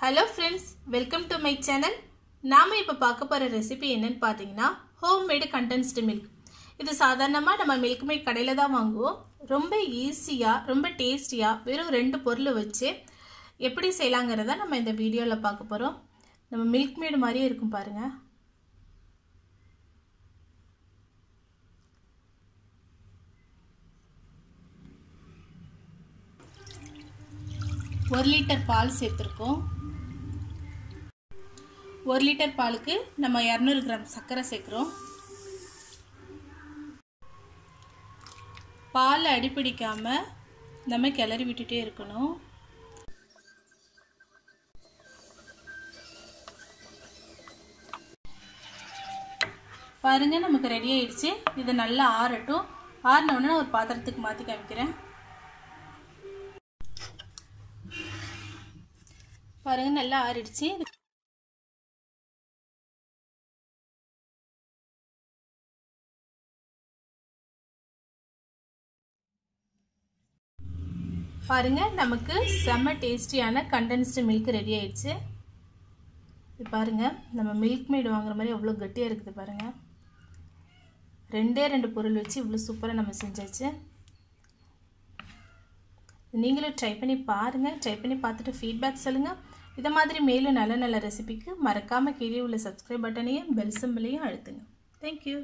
Hello friends, welcome to my channel. நாம இப்ப பார்க்க போற ரெசிபி என்னன்னு பாத்தீங்கன்னா homemade condensed milk. இது சாதாரணமா நம்ம milk maid கடையில தான் வாங்குவோம். ரொம்ப ஈஸியா, ரொம்ப டேஸ்டியா வெறும் ரெண்டு பொருளை வச்சு எப்படி செய்யலாம்ங்கறத நம்ம இந்த வீடியோல பார்க்க போறோம். நம்ம milk maid மாதிரியே இருக்கும் பாருங்க. ஒரு லிட்டர் பால் சேர்த்திருக்கோம். 1 லிட்டர் பாலுக்கு நம்ம 200 கிராம் சர்க்கரை சேர்க்கிறோம். பால் அடிபிடிக்காம நம்ம கிளறி விட்டுட்டே இருக்கணும். பாருங்க நமக்கு ரெடி ஆயிடுச்சு. இது நல்லா ஆறட்டும். ஆறின உடனே ஒரு பாத்திரத்துக்கு மாத்தி காமிக்கிறேன். பாருங்க நல்லா ஆறிடுச்சு. பாருங்க நமக்கு செம்ம டேஸ்டியான கண்டென்ஸ்டு மில்க் ரெடி ஆயிடுச்சு. இது பாருங்க நம்ம மில்க் மேட் வாங்குற மாதிரி எவ்வளவு கட்டியா இருக்குது பாருங்க. ரெண்டு பொருள் வச்சு இவ்வளவு சூப்பரா நம்ம செஞ்சாச்சு. நீங்களும் ட்ரை பண்ணி பாருங்க. ட்ரை பண்ணி பார்த்துட்டு ஃபீட்பேக் சொல்லுங்க. இத மாதிரி மேலும் நல்ல ரெசிபிக்கு மறக்காம கீழே உள்ள subscribe பட்டனையும் பெல் சிம்பலையும் அழுத்துங்க. Thank you.